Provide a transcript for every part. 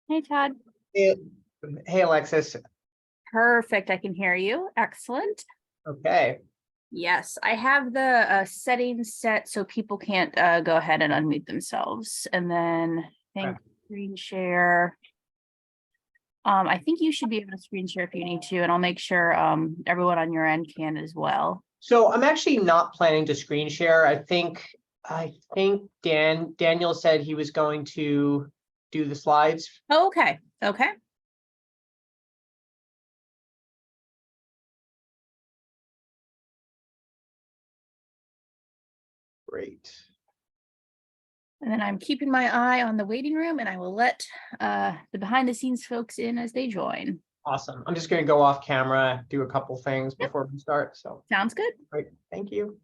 Hey, Todd. Hey, hey, Alexis. Perfect. I can hear you. Excellent. Okay. Yes, I have the settings set so people can't go ahead and unmute themselves. And then I think screen share. I think you should be able to screen share if you need to, and I'll make sure everyone on your end can as well. So I'm actually not planning to screen share. I think Daniel said he was going to do the slides. Oh, okay. Okay. Great. And then I'm keeping my eye on the waiting room, and I will let the behind the scenes folks in as they join. Awesome. I'm just going to go off camera, do a couple things before we start. So Sounds good. great. Thank you.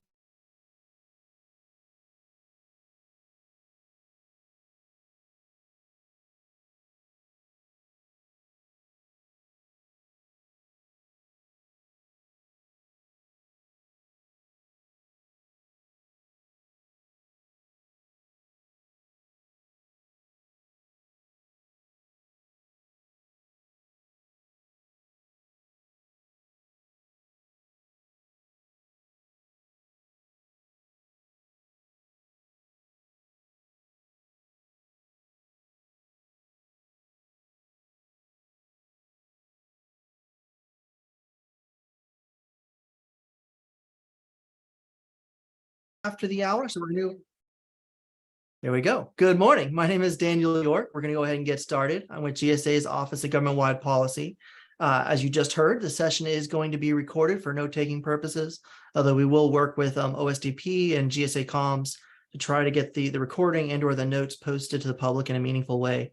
After the hour, so there we go. Good morning. My name is Daniel York. We're going to go ahead and get started. I'm with GSA's Office of Government-Wide Policy. As you just heard, the session is going to be recorded for note-taking purposes, although we will work with OSTP and GSA comms to try to get the recording and or the notes posted to the public in a meaningful way.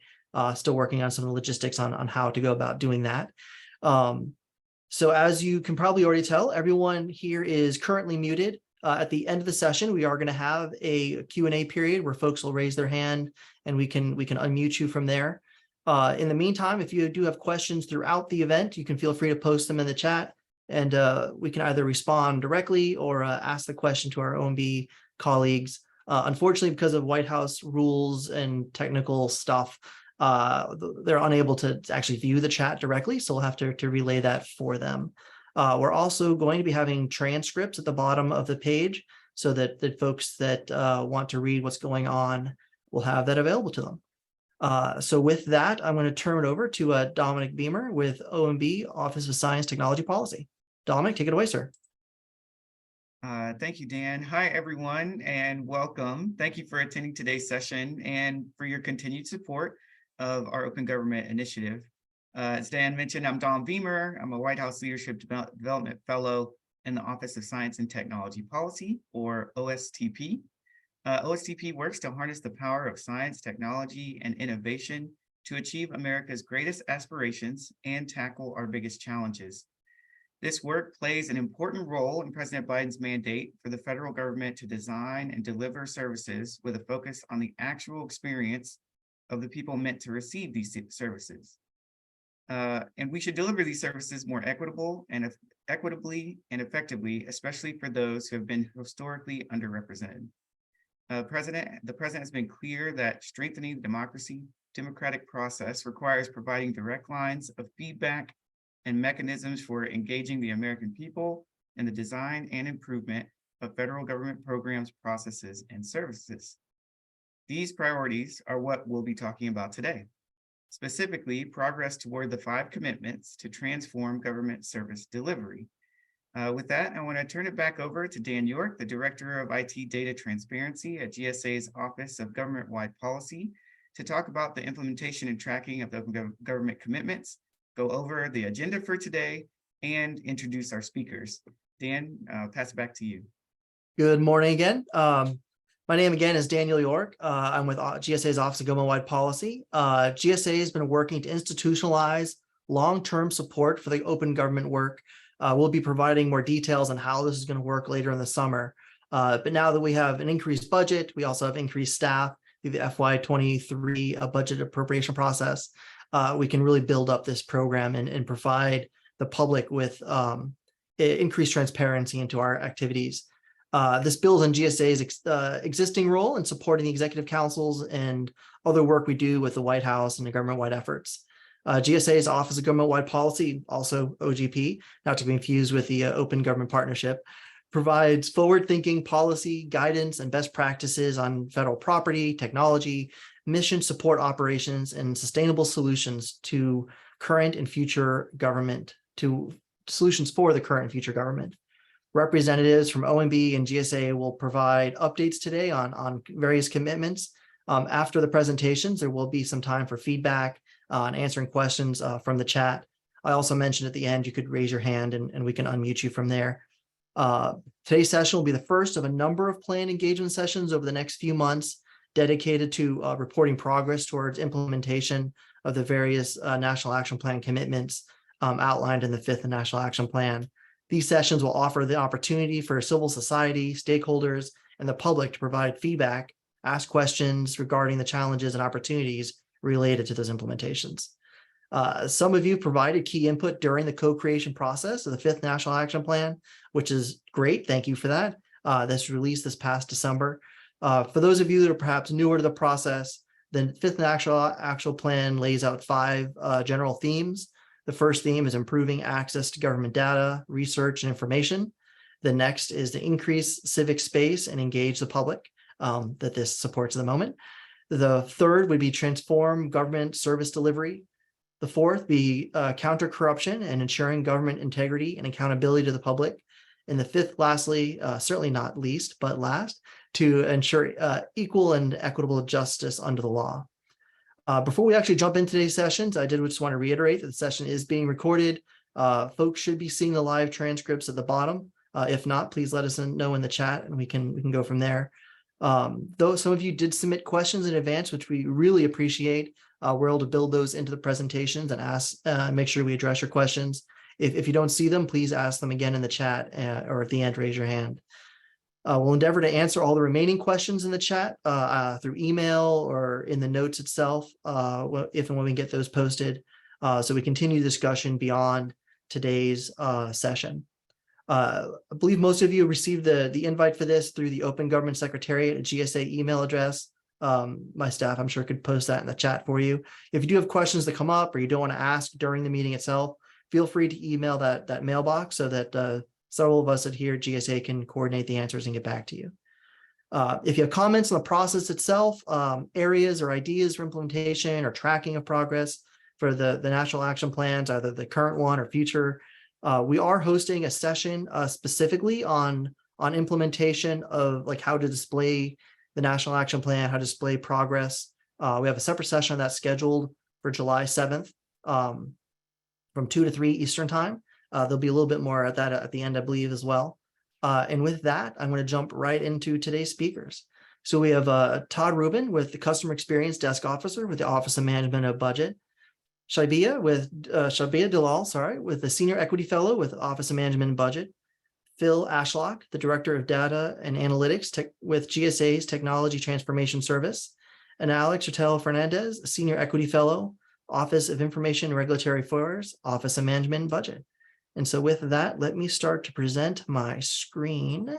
Still working on some of the logistics on how to go about doing that. So as you can probably already tell, everyone here is currently muted. At the end of the session, we are going to have a Q&A period where folks will raise their hand and we can unmute you from there. In the meantime, if you do have questions throughout the event, you can feel free to post them in the chat, and we can either respond directly or ask the question to our OMB colleagues. Unfortunately, because of White House rules and technical stuff, they're unable to actually view the chat directly, so we'll have to relay that for them. We're also going to be having transcripts at the bottom of the page so that folks that want to read what's going on will have that available to them. So with that, I'm going to turn it over to Dominic Beamer with OMB, Office of Science Technology Policy. Dominic, take it away, sir. Thank you, Dan. Hi, everyone, and welcome. Thank you for attending today's session and for your continued support of our Open Government Initiative. As Dan mentioned, I'm Dom Beamer. I'm a White House Leadership Development Fellow in the Office of Science and Technology Policy, or OSTP. OSTP works to harness the power of science, technology, and innovation to achieve America's greatest aspirations and tackle our biggest challenges. This work plays an important role in President Biden's mandate for the federal government to design and deliver services with a focus on the actual experience of the people meant to receive these services. And we should deliver these services more equitably and effectively, especially for those who have been historically underrepresented. The president has been clear that strengthening the democratic process requires providing direct lines of feedback and mechanisms for engaging the American people in the design and improvement of federal government programs, processes, and services. These priorities are what we'll be talking about today. Specifically, progress toward the 5 commitments to transform government service delivery. With that, I want to turn it back over to Dan York, the Director of IT Data Transparency at GSA's Office of Government-Wide Policy, to talk about the implementation and tracking of the open government commitments, go over the agenda for today, and introduce our speakers. Dan, I'll pass it back to you. Good morning again. My name again is Daniel York. I'm with GSA's Office of Government-Wide Policy. GSA has been working to institutionalize long-term support for the open government work. We'll be providing more details on how this is going to work later in the summer. But now that we have an increased budget, we also have increased staff through the FY23 budget appropriation process. We can really build up this program and provide the public with increased transparency into our activities. This builds on GSA's existing role in supporting the executive councils and other work we do with the White House and the government-wide efforts. GSA's Office of Government-Wide Policy, also OGP, not to be confused with the Open Government Partnership, provides forward-thinking policy, guidance, and best practices on federal property, technology, mission support operations, and sustainable solutions to current and future government, to solutions for the current and future government. Representatives from OMB and GSA will provide updates today on various commitments. After the presentations, there will be some time for feedback and answering questions from the chat. I also mentioned at the end, you could raise your hand and we can unmute you from there. Today's session will be the first of a number of planned engagement sessions over the next few months dedicated to reporting progress towards implementation of the various National Action Plan commitments outlined in the Fifth National Action Plan. These sessions will offer the opportunity for civil society, stakeholders, and the public to provide feedback, ask questions regarding the challenges and opportunities related to those implementations. Some of you provided key input during the co-creation process of the Fifth National Action Plan, which is great. Thank you for that. This released this past December. For those of you that are perhaps newer to the process, the Fifth National Action Plan lays out 5 general themes. The first theme is improving access to government data, research, and information. The next is to increase civic space and engage the public that this supports at the moment. The third would be transform government service delivery. The fourth be counter corruption and ensuring government integrity and accountability to the public. And the fifth, lastly, certainly not least, but last, to ensure equal and equitable justice under the law. Before we actually jump into today's sessions, I did just want to reiterate that the session is being recorded. Folks should be seeing the live transcripts at the bottom. If not, please let us know in the chat and we can go from there. Though some of you did submit questions in advance, which we really appreciate, we're able to build those into the presentations and ask, make sure we address your questions. If you don't see them, please ask them again in the chat or at the end, raise your hand. We'll endeavor to answer all the remaining questions in the chat through email or in the notes itself, if and when we get those posted. So we continue the discussion beyond today's session. I believe most of you received the invite for this through the Open Government Secretariat at GSA email address. My staff, I'm sure, could post that in the chat for you. If you do have questions that come up or you don't want to ask during the meeting itself, feel free to email that mailbox so that several of us at here at GSA can coordinate the answers and get back to you. If you have comments on the process itself, areas or ideas for implementation or tracking of progress for the National Action Plans, either the current one or future, we are hosting a session specifically on implementation of like how to display the National Action Plan, how to display progress. We have a separate session on that scheduled for July 7th from 2 to 3 Eastern time. There'll be a little bit more at that at the end, I believe, as well. And with that, I'm going to jump right into today's speakers. So we have Todd Rubin with the Customer Experience Desk Officer with the Office of Management of Budget. Shabia Dalal, with the Senior Equity Fellow with Office of Management and Budget. Phil Ashlock, the Director of Data and Analytics with GSA's Technology Transformation Service. And Alex Ratel Fernandez, Senior Equity Fellow, Office of Information and Regulatory Affairs, Office of Management and Budget. And so with that, let me start to present my screen.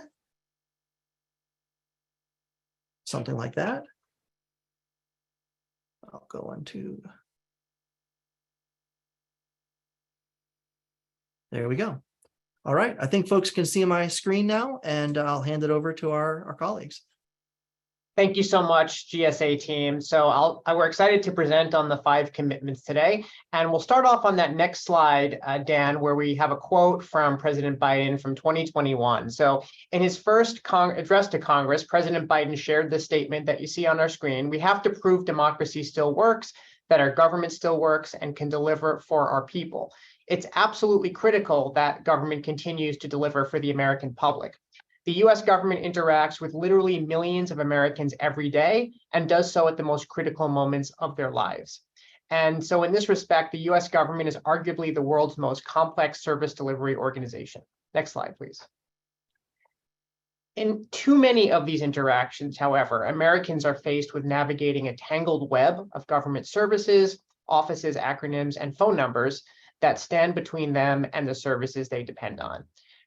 Something like that. I'll go into. There we go. All right, I think folks can see my screen now, and I'll hand it over to our colleagues. Thank you so much, GSA team. So we're excited to present on the 5 commitments today. And we'll start off on that next slide, Dan, where we have a quote from President Biden from 2021. So in his first address to Congress, President Biden shared the statement that you see on our screen. We have to prove democracy still works, that our government still works and can deliver for our people. It's absolutely critical that government continues to deliver for the American public. The U.S. government interacts with literally millions of Americans every day and does so at the most critical moments of their lives. And so in this respect, the U.S. government is arguably the world's most complex service delivery organization. Next slide, please. In too many of these interactions, however, Americans are faced with navigating a tangled web of government services, offices, acronyms, and phone numbers that stand between them and the services they depend on.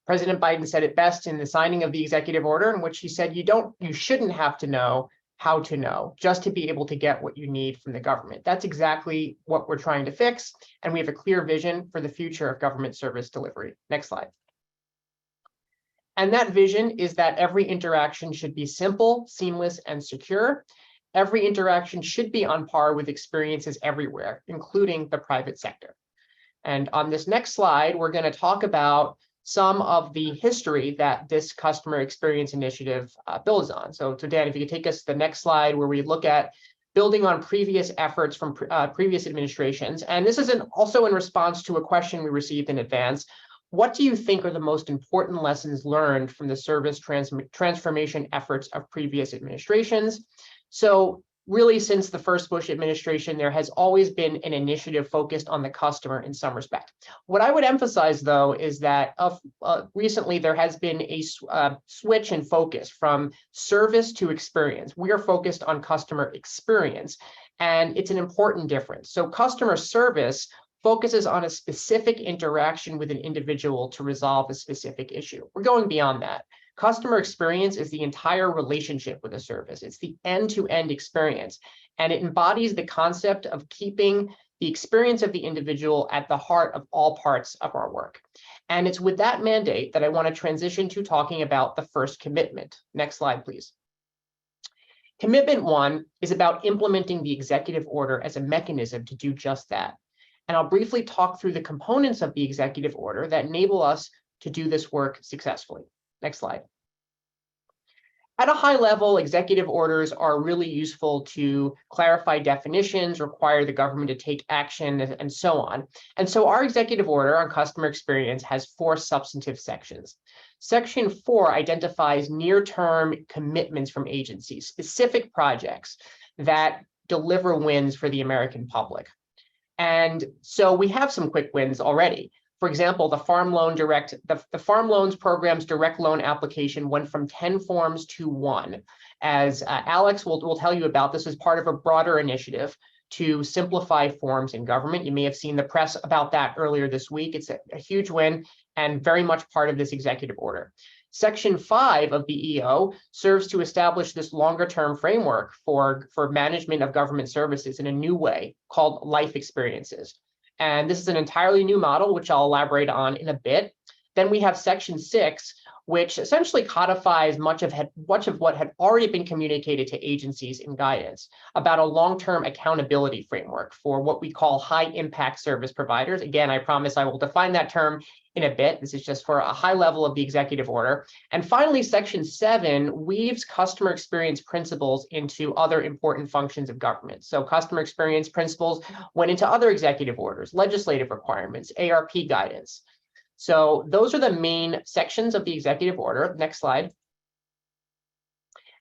President Biden said it best in the signing of the executive order, in which he said, you shouldn't have to know how to know just to be able to get what you need from the government. That's exactly what we're trying to fix. And we have a clear vision for the future of government service delivery. Next slide. And that vision is that every interaction should be simple, seamless, and secure. Every interaction should be on par with experiences everywhere, including the private sector. And on this next slide, we're going to talk about some of the history that this customer experience initiative builds on. So Dan, if you could take us to the next slide, where we look at building on previous efforts from previous administrations. And this is also in response to a question we received in advance. What do you think are the most important lessons learned from the service transformation efforts of previous administrations? So really, since the first Bush administration, there has always been an initiative focused on the customer in some respect. What I would emphasize, though, is that recently there has been a switch in focus from service to experience. We are focused on customer experience, and it's an important difference. So customer service focuses on a specific interaction with an individual to resolve a specific issue. We're going beyond that. Customer experience is the entire relationship with a service. It's the end-to-end experience, and it embodies the concept of keeping the experience of the individual at the heart of all parts of our work. And it's with that mandate that I want to transition to talking about the first commitment. Next slide, please. Commitment 1 is about implementing the executive order as a mechanism to do just that. And I'll briefly talk through the components of the executive order that enable us to do this work successfully. Next slide. At a high level, executive orders are really useful to clarify definitions, require the government to take action, and so on. And so our executive order on customer experience has 4 substantive sections. Section 4 identifies near-term commitments from agencies, specific projects that deliver wins for the American public. And so we have some quick wins already. For example, the Farm Loans Program's direct loan application went from 10 forms to 1. As Alex will tell you about, this is part of a broader initiative to simplify forms in government. You may have seen the press about that earlier this week. It's a huge win and very much part of this executive order. Section 5 of the EO serves to establish this longer-term framework for management of government services in a new way called life experiences. And this is an entirely new model, which I'll elaborate on in a bit. Then we have Section 6, which essentially codifies much of what had already been communicated to agencies in guidance about a long-term accountability framework for what we call high-impact service providers. Again, I promise I will define that term in a bit. This is just for a high level of the executive order. And finally, Section 7 weaves customer experience principles into other important functions of government. So customer experience principles went into other executive orders, legislative requirements, ARP guidance. So those are the main sections of the executive order. Next slide.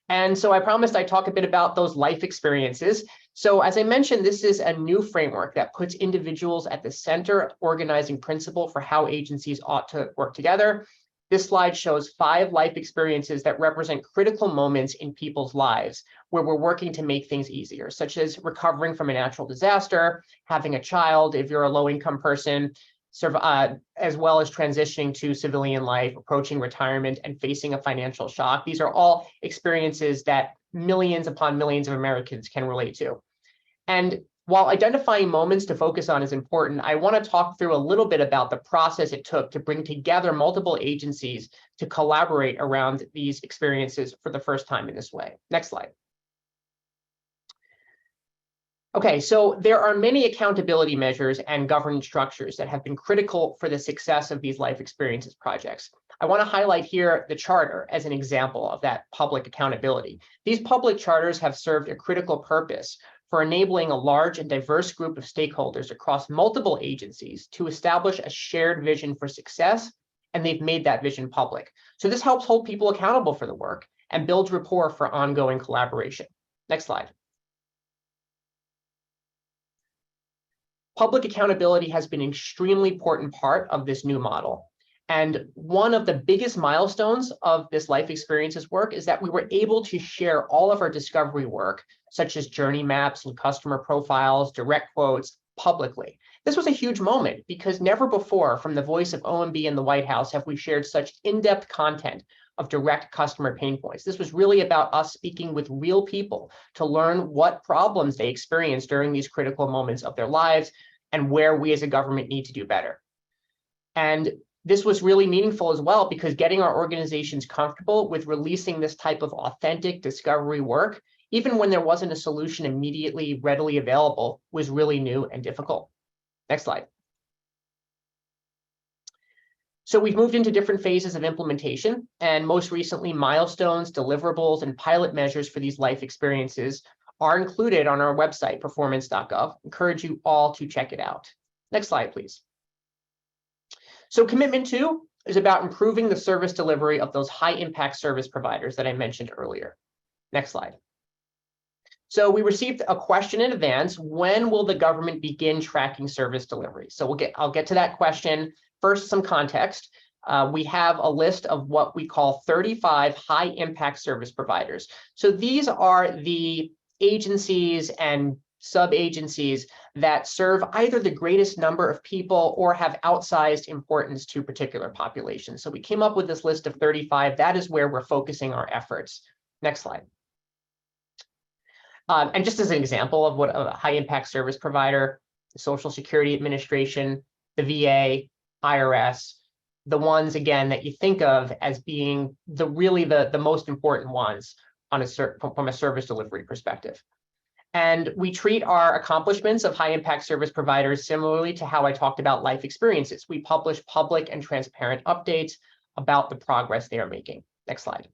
And so I promised I'd talk a bit about those life experiences. So as I mentioned, this is a new framework that puts individuals at the center, organizing principle for how agencies ought to work together. This slide shows 5 life experiences that represent critical moments in people's lives where we're working to make things easier, such as recovering from a natural disaster, having a child if you're a low-income person, as well as transitioning to civilian life, approaching retirement, and facing a financial shock. These are all experiences that millions upon millions of Americans can relate to. And while identifying moments to focus on is important, I want to talk through a little bit about the process it took to bring together multiple agencies to collaborate around these experiences for the first time in this way. Next slide. Okay, so there are many accountability measures and governance structures that have been critical for the success of these life experiences projects. I want to highlight here the charter as an example of that public accountability. These public charters have served a critical purpose for enabling a large and diverse group of stakeholders across multiple agencies to establish a shared vision for success, and they've made that vision public. So this helps hold people accountable for the work and builds rapport for ongoing collaboration. Next slide. Public accountability has been an extremely important part of this new model. And one of the biggest milestones of this life experiences work is that we were able to share all of our discovery work, such as journey maps and customer profiles, direct quotes, publicly. This was a huge moment because never before from the voice of OMB and the White House have we shared such in-depth content of direct customer pain points. This was really about us speaking with real people to learn what problems they experience during these critical moments of their lives and where we as a government need to do better. And this was really meaningful as well because getting our organizations comfortable with releasing this type of authentic discovery work, even when there wasn't a solution immediately readily available, was really new and difficult. Next slide. So we've moved into different phases of implementation, and most recently, milestones, deliverables, and pilot measures for these life experiences are included on our website, performance.gov. Encourage you all to check it out. Next slide, please. So commitment 2 is about improving the service delivery of those high-impact service providers that I mentioned earlier. Next slide. So we received a question in advance: when will the government begin tracking service delivery? So I'll get to that question. First, some context. We have a list of what we call 35 high-impact service providers. So these are the agencies and sub-agencies that serve either the greatest number of people or have outsized importance to particular populations. So we came up with this list of 35. That is where we're focusing our efforts. Next slide. And just as an example of what a high-impact service provider, the Social Security Administration, the VA, IRS, the ones, again, that you think of as being the most important ones on from a service delivery perspective. And we treat our accomplishments of high-impact service providers similarly to how I talked about life experiences. We publish public and transparent updates about the progress they are making. Next slide.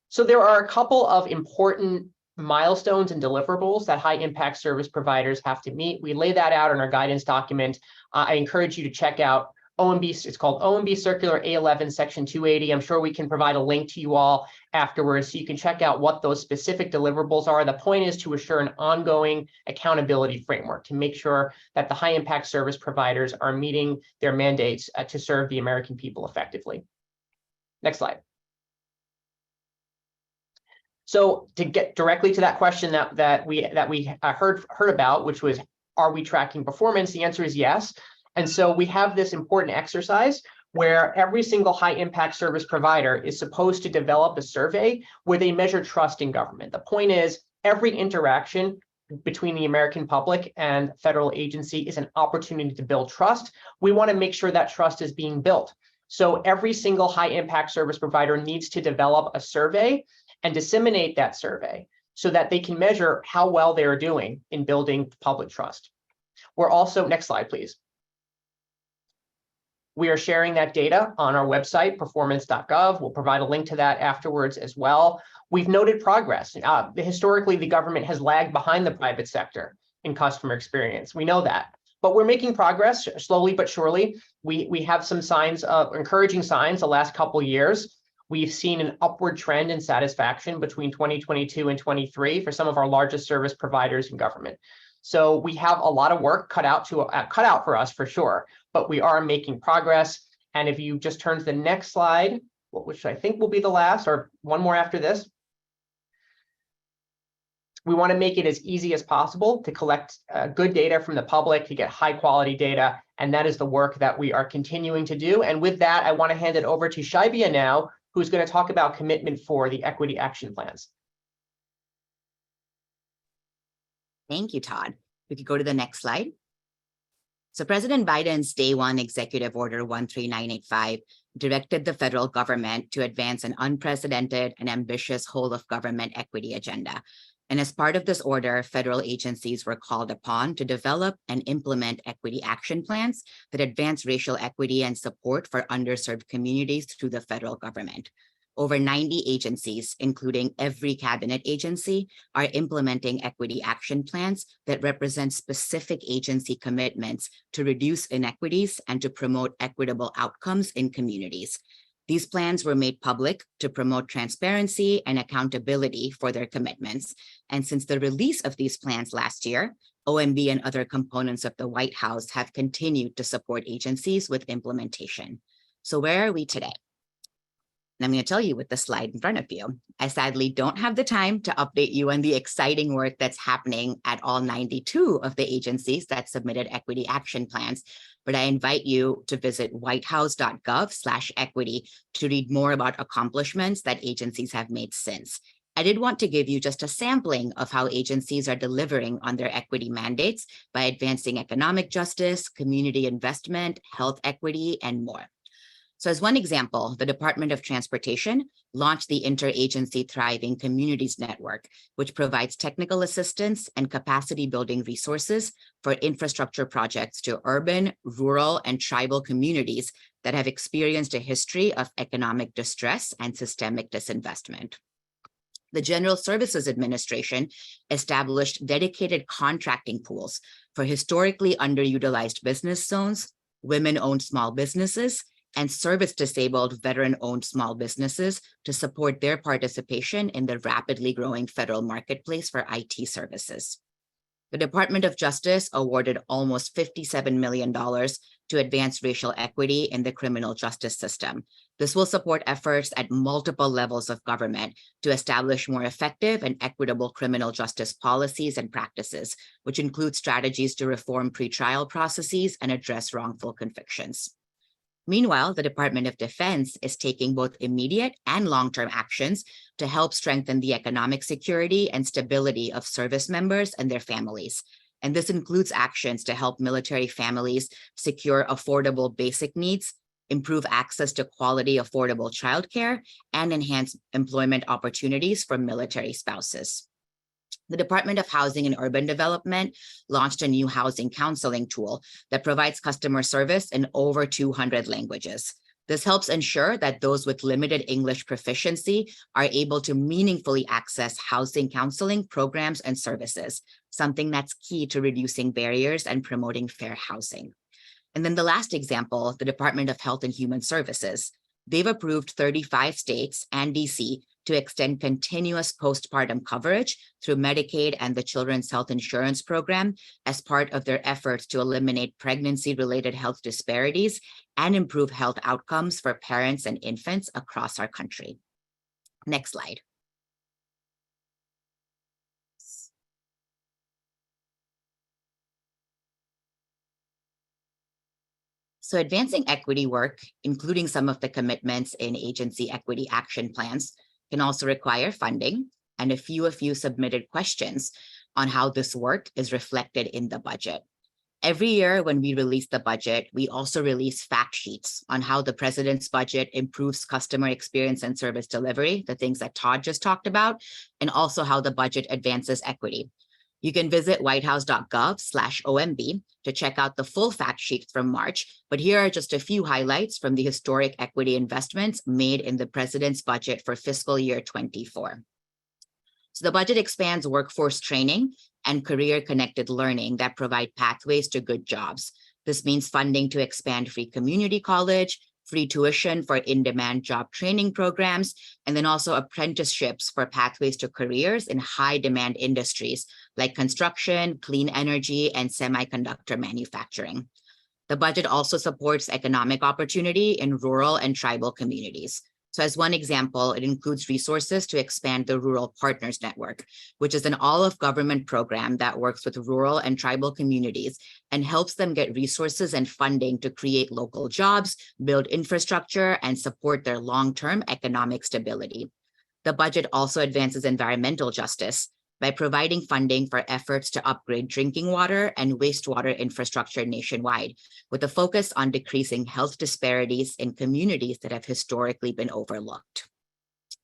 So there are a couple of important milestones and deliverables that high-impact service providers have to meet. We lay that out in our guidance document. I encourage you to check out OMB. It's called OMB Circular A11, Section 280. I'm sure we can provide a link to you all afterwards so you can check out what those specific deliverables are. The point is to assure an ongoing accountability framework to make sure that the high-impact service providers are meeting their mandates to serve the American people effectively. Next slide. So to get directly to that question that we heard about, which was, are we tracking performance? The answer is yes. And so we have this important exercise where every single high impact service provider is supposed to develop a survey where they measure trust in government. The point is, every interaction between the American public and federal agency is an opportunity to build trust. We want to make sure that trust is being built. So every single high impact service provider needs to develop a survey and disseminate that survey so that they can measure how well they are doing in building public trust. We're also, next slide, please. We are sharing that data on our website, performance.gov. We'll provide a link to that afterwards as well. We've noted progress. Historically, the government has lagged behind the private sector in customer experience. We know that, but we're making progress slowly but surely. We have some signs of encouraging signs the last couple of years. We've seen an upward trend in satisfaction between 2022 and 23 for some of our largest service providers in government. So we have a lot of work cut out for us for sure, but we are making progress. And if you just turn to the next slide, which I think will be the last, or one more after this, we want to make it as easy as possible to collect good data from the public, to get high quality data. And that is the work that we are continuing to do. And with that, I want to hand it over to Shaibia now, who's going to talk about commitment for the equity action plans. Thank you, Todd. We could go to the next slide. So President Biden's Day 1 Executive Order 13985 directed the federal government to advance an unprecedented and ambitious whole of government equity agenda. And as part of this order, federal agencies were called upon to develop and implement equity action plans that advance racial equity and support for underserved communities through the federal government. Over 90 agencies, including every cabinet agency, are implementing equity action plans that represent specific agency commitments to reduce inequities and to promote equitable outcomes in communities. These plans were made public to promote transparency and accountability for their commitments. And since the release of these plans last year, OMB and other components of the White House have continued to support agencies with implementation. So where are we today? And I'm going to tell you with the slide in front of you. I sadly don't have the time to update you on the exciting work that's happening at all 92 of the agencies that submitted equity action plans, but I invite you to visit whitehouse.gov/equity to read more about accomplishments that agencies have made since. I did want to give you just a sampling of how agencies are delivering on their equity mandates by advancing economic justice, community investment, health equity, and more. So as one example, the Department of Transportation launched the Interagency Thriving Communities Network, which provides technical assistance and capacity building resources for infrastructure projects to urban, rural, and tribal communities that have experienced a history of economic distress and systemic disinvestment. The General Services Administration established dedicated contracting pools for historically underutilized business zones, women-owned small businesses, and service-disabled veteran-owned small businesses to support their participation in the rapidly growing federal marketplace for IT services. The Department of Justice awarded almost $57 million to advance racial equity in the criminal justice system. This will support efforts at multiple levels of government to establish more effective and equitable criminal justice policies and practices, which include strategies to reform pretrial processes and address wrongful convictions. Meanwhile, the Department of Defense is taking both immediate and long-term actions to help strengthen the economic security and stability of service members and their families. And this includes actions to help military families secure affordable basic needs, improve access to quality, affordable childcare, and enhance employment opportunities for military spouses. The Department of Housing and Urban Development launched a new housing counseling tool that provides customer service in over 200 languages. This helps ensure that those with limited English proficiency are able to meaningfully access housing counseling programs and services, something that's key to reducing barriers and promoting fair housing. And then the last example, the Department of Health and Human Services. They've approved 35 states and DC to extend continuous postpartum coverage through Medicaid and the Children's Health Insurance Program as part of their efforts to eliminate pregnancy-related health disparities and improve health outcomes for parents and infants across our country. Next slide. So advancing equity work, including some of the commitments in agency equity action plans, can also require funding, and a few submitted questions on how this work is reflected in the budget. Every year when we release the budget, we also release fact sheets on how the president's budget improves customer experience and service delivery, the things that Todd just talked about, and also how the budget advances equity. You can visit whitehouse.gov/OMB to check out the full fact sheet from March, but here are just a few highlights from the historic equity investments made in the president's budget for fiscal year 24. So the budget expands workforce training and career-connected learning that provide pathways to good jobs. This means funding to expand free community college, free tuition for in-demand job training programs, and then also apprenticeships for pathways to careers in high-demand industries like construction, clean energy, and semiconductor manufacturing. The budget also supports economic opportunity in rural and tribal communities. So as one example, it includes resources to expand the Rural Partners Network, which is an all-of-government program that works with rural and tribal communities and helps them get resources and funding to create local jobs, build infrastructure, and support their long-term economic stability. The budget also advances environmental justice by providing funding for efforts to upgrade drinking water and wastewater infrastructure nationwide, with a focus on decreasing health disparities in communities that have historically been overlooked.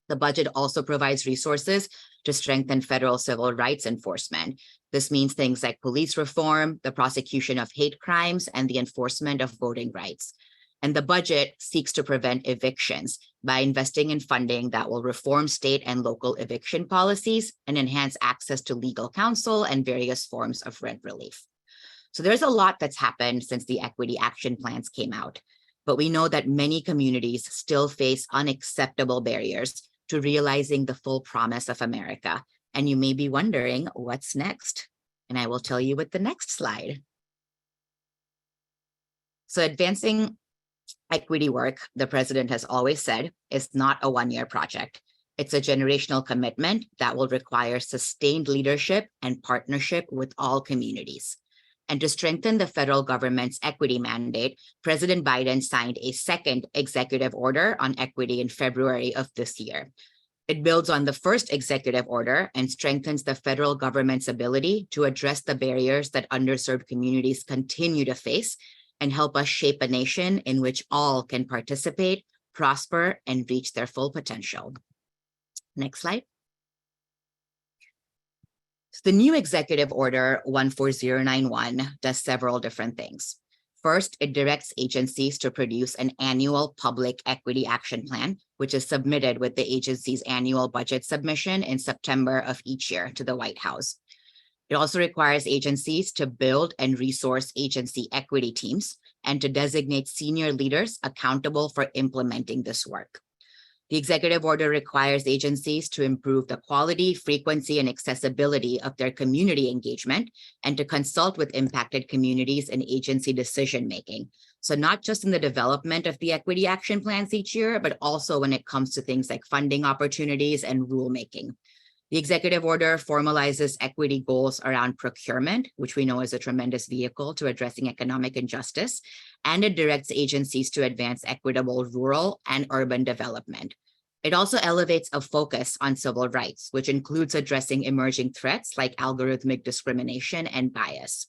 The budget also provides resources to strengthen federal civil rights enforcement. This means things like police reform, the prosecution of hate crimes, and the enforcement of voting rights. And the budget seeks to prevent evictions by investing in funding that will reform state and local eviction policies and enhance access to legal counsel and various forms of rent relief. So there's a lot that's happened since the equity action plans came out, but we know that many communities still face unacceptable barriers to realizing the full promise of America. And you may be wondering what's next. And I will tell you with the next slide. So advancing Equity work, the president has always said, is not a one-year project. It's a generational commitment that will require sustained leadership and partnership with all communities. And to strengthen the federal government's equity mandate, President Biden signed a second executive order on equity in February of this year. It builds on the first executive order and strengthens the federal government's ability to address the barriers that underserved communities continue to face and help us shape a nation in which all can participate, prosper, and reach their full potential. Next slide. So the new Executive Order 14091 does several different things. First, it directs agencies to produce an annual public equity action plan, which is submitted with the agency's annual budget submission in September of each year to the White House. It also requires agencies to build and resource agency equity teams and to designate senior leaders accountable for implementing this work. The executive order requires agencies to improve the quality, frequency, and accessibility of their community engagement and to consult with impacted communities in agency decision-making. So not just in the development of the equity action plans each year, but also when it comes to things like funding opportunities and rulemaking. The executive order formalizes equity goals around procurement, which we know is a tremendous vehicle to addressing economic injustice, and it directs agencies to advance equitable rural and urban development. It also elevates a focus on civil rights, which includes addressing emerging threats like algorithmic discrimination and bias.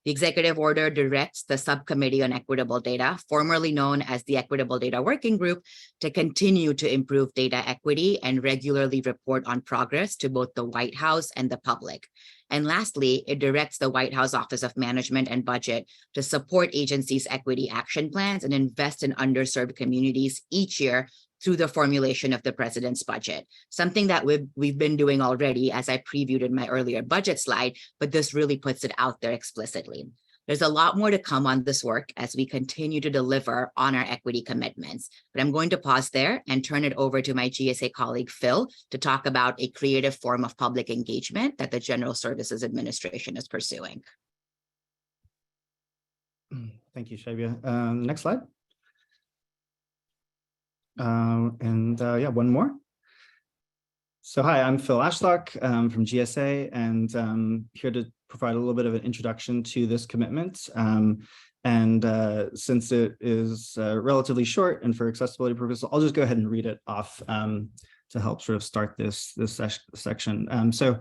The executive order directs the Subcommittee on Equitable Data, formerly known as the Equitable Data Working Group, to continue to improve data equity and regularly report on progress to both the White House and the public. And lastly, it directs the White House Office of Management and Budget to support agencies' equity action plans and invest in underserved communities each year through the formulation of the president's budget, something that we've been doing already, as I previewed in my earlier budget slide, but this really puts it out there explicitly. There's a lot more to come on this work as we continue to deliver on our equity commitments, but I'm going to pause there and turn it over to my GSA colleague, Phil, to talk about a creative form of public engagement that the General Services Administration is pursuing. Thank you, Shavia. Next slide. Yeah, one more. So hi, I'm Phil Ashlock from GSA, and here to provide a little bit of an introduction to this commitment. Since it is relatively short and for accessibility purposes, I'll just go ahead and read it off to help sort of start this section. So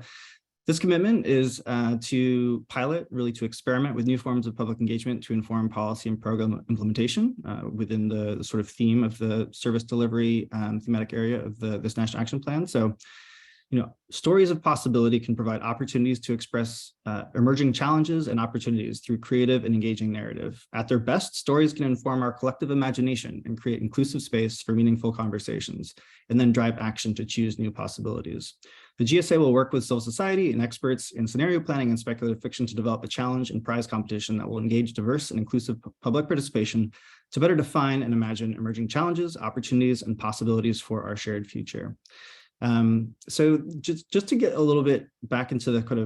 this commitment is to pilot, really to experiment with new forms of public engagement to inform policy and program implementation within the sort of theme of the service delivery thematic area of this National Action Plan. So, stories of possibility can provide opportunities to express emerging challenges and opportunities through creative and engaging narrative. At their best, stories can inform our collective imagination and create inclusive space for meaningful conversations, and then drive action to choose new possibilities. The GSA will work with civil society and experts in scenario planning and speculative fiction to develop a challenge and prize competition that will engage diverse and inclusive public participation to better define and imagine emerging challenges, opportunities, and possibilities for our shared future. So just to get a little bit back into the kind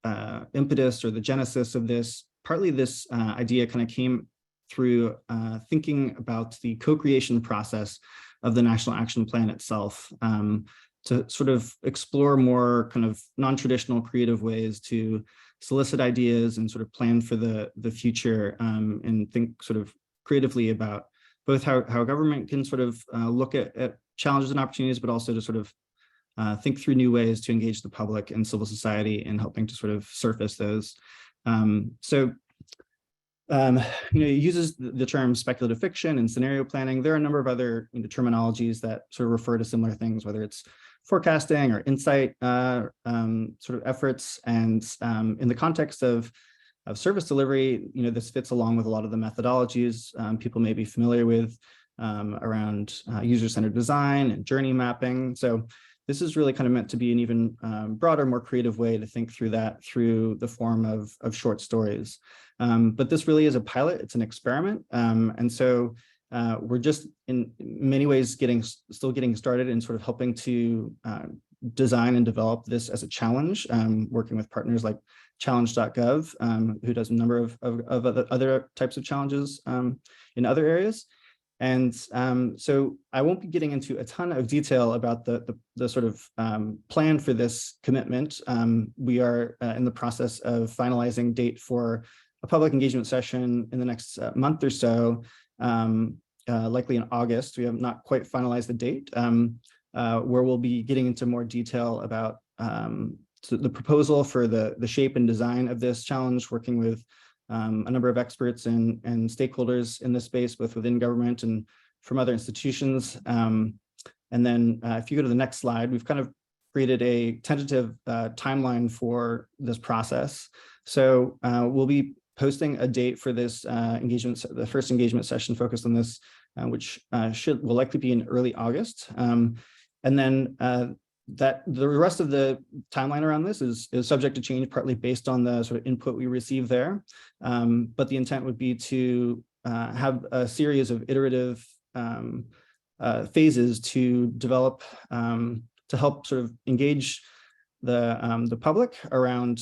of impetus or the genesis of this, partly this idea kind of came through thinking about the co-creation process of the National Action Plan itself, to sort of explore more kind of non-traditional creative ways to solicit ideas and sort of plan for the future, and think sort of creatively about both how government can sort of look at challenges and opportunities, but also to sort of think through new ways to engage the public and civil society in helping to sort of surface those. It uses the term speculative fiction and scenario planning. There are a number of other terminologies that sort of refer to similar things, whether it's forecasting or insight sort of efforts. And in the context of service delivery, this fits along with a lot of the methodologies people may be familiar with around user-centered design and journey mapping. So this is really kind of meant to be an even broader, more creative way to think through that through the form of short stories. But this really is a pilot, it's an experiment. And so we're just in many ways still getting started and sort of helping to design and develop this as a challenge, working with partners like challenge.gov, who does a number of other types of challenges in other areas. And so I won't be getting into a ton of detail about the sort of plan for this commitment. We are in the process of finalizing date for a public engagement session in the next month or so, likely in August. We have not quite finalized the date, where we'll be getting into more detail about the proposal for the shape and design of this challenge, working with a number of experts and stakeholders in this space, both within government and from other institutions. And then if you go to the next slide, we've kind of created a tentative timeline for this process. So we'll be posting a date for this engagement, the first engagement session focused on this, which will likely be in early August. And then that the rest of the timeline around this is subject to change, partly based on the sort of input we receive there. But the intent would be to have a series of iterative phases to develop, to help sort of engage the public around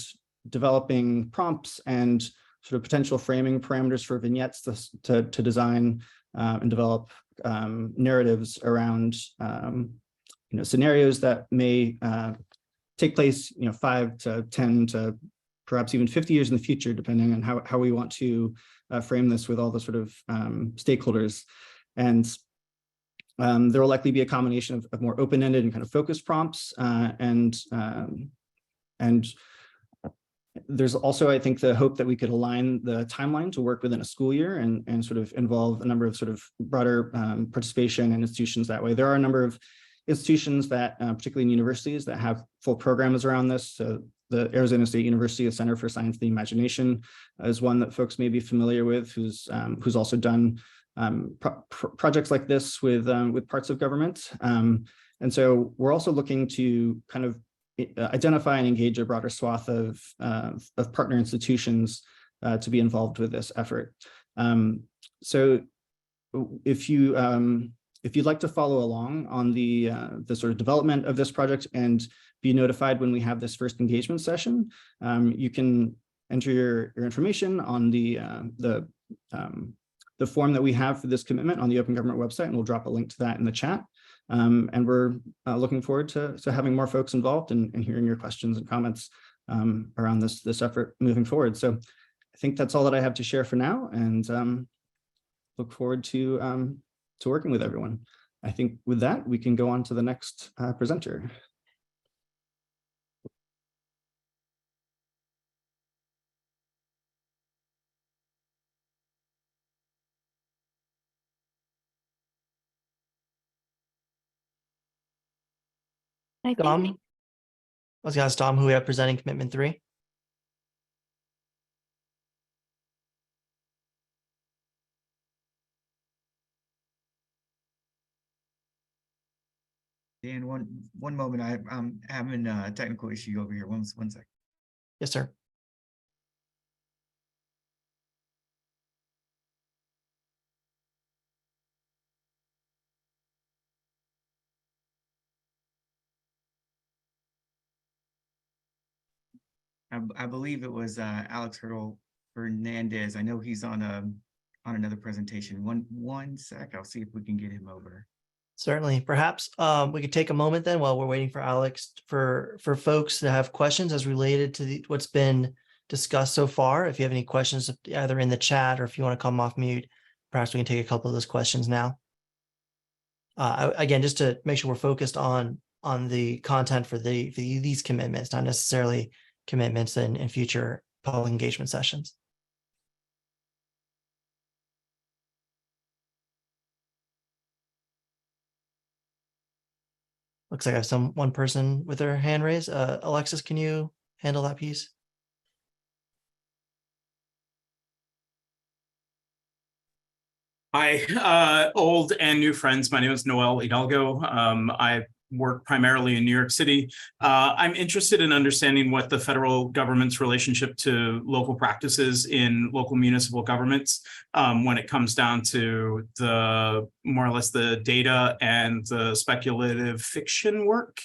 developing prompts and sort of potential framing parameters for vignettes to design and develop narratives around scenarios that may take place 5 to 10 to perhaps even 50 years in the future, depending on how we want to frame this with all the sort of stakeholders. And there will likely be a combination of more open-ended and kind of focused prompts, and there's also, I think, the hope that we could align the timeline to work within a school year and sort of involve a number of sort of broader participation in institutions that way. There are a number of institutions that, particularly in universities, that have full programs around this. So the Arizona State University Center for Science and the Imagination is one that folks may be familiar with, who's also done projects like this with parts of government. And so we're also looking to kind of identify and engage a broader swath of partner institutions to be involved with this effort. So if you'd like to follow along on the sort of development of this project and be notified when we have this first engagement session, you can enter your information on the form that we have for this commitment on the Open Government website, and we'll drop a link to that in the chat. And we're looking forward to having more folks involved and hearing your questions and comments around this effort moving forward. So I think that's all that I have to share for now, and look forward to working with everyone. I think with that, we can go on to the next presenter. I think Dom, I was going to ask Dom who we have presenting commitment 3. Dan, one moment. I'm having a technical issue over here. One sec. Yes, sir. I believe it was Alex Hurdle Fernandez. I know he's on another presentation. One sec. I'll see if we can get him over. Certainly. Perhaps we could take a moment then while we're waiting for Alex for folks to have questions as related to what's been discussed so far. If you have any questions, either in the chat or if you want to come off mute, perhaps we can take a couple of those questions now. Again, just to make sure we're focused on the content for these commitments, not necessarily commitments in future public engagement sessions. Looks like I have one person with their hand raised. Alexis, can you handle that piece? Hi, old and new friends. My name is Noel Hidalgo. I work primarily in New York City. I'm interested in understanding what the federal government's relationship to local practices in local municipal governments when it comes down to the more or less the data and the speculative fiction work.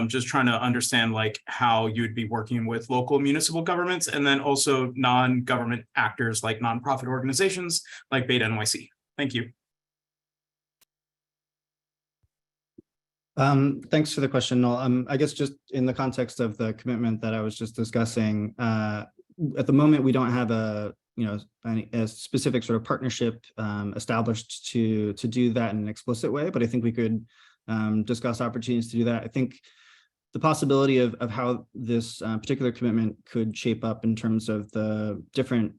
Just trying to understand like how you'd be working with local municipal governments and then also non-government actors like nonprofit organizations like Beta NYC. Thank you. Thanks for the question, Noel. I guess just in the context of the commitment that I was just discussing, at the moment, we don't have a specific sort of partnership established to do that in an explicit way, but I think we could discuss opportunities to do that. I think the possibility of how this particular commitment could shape up in terms of the different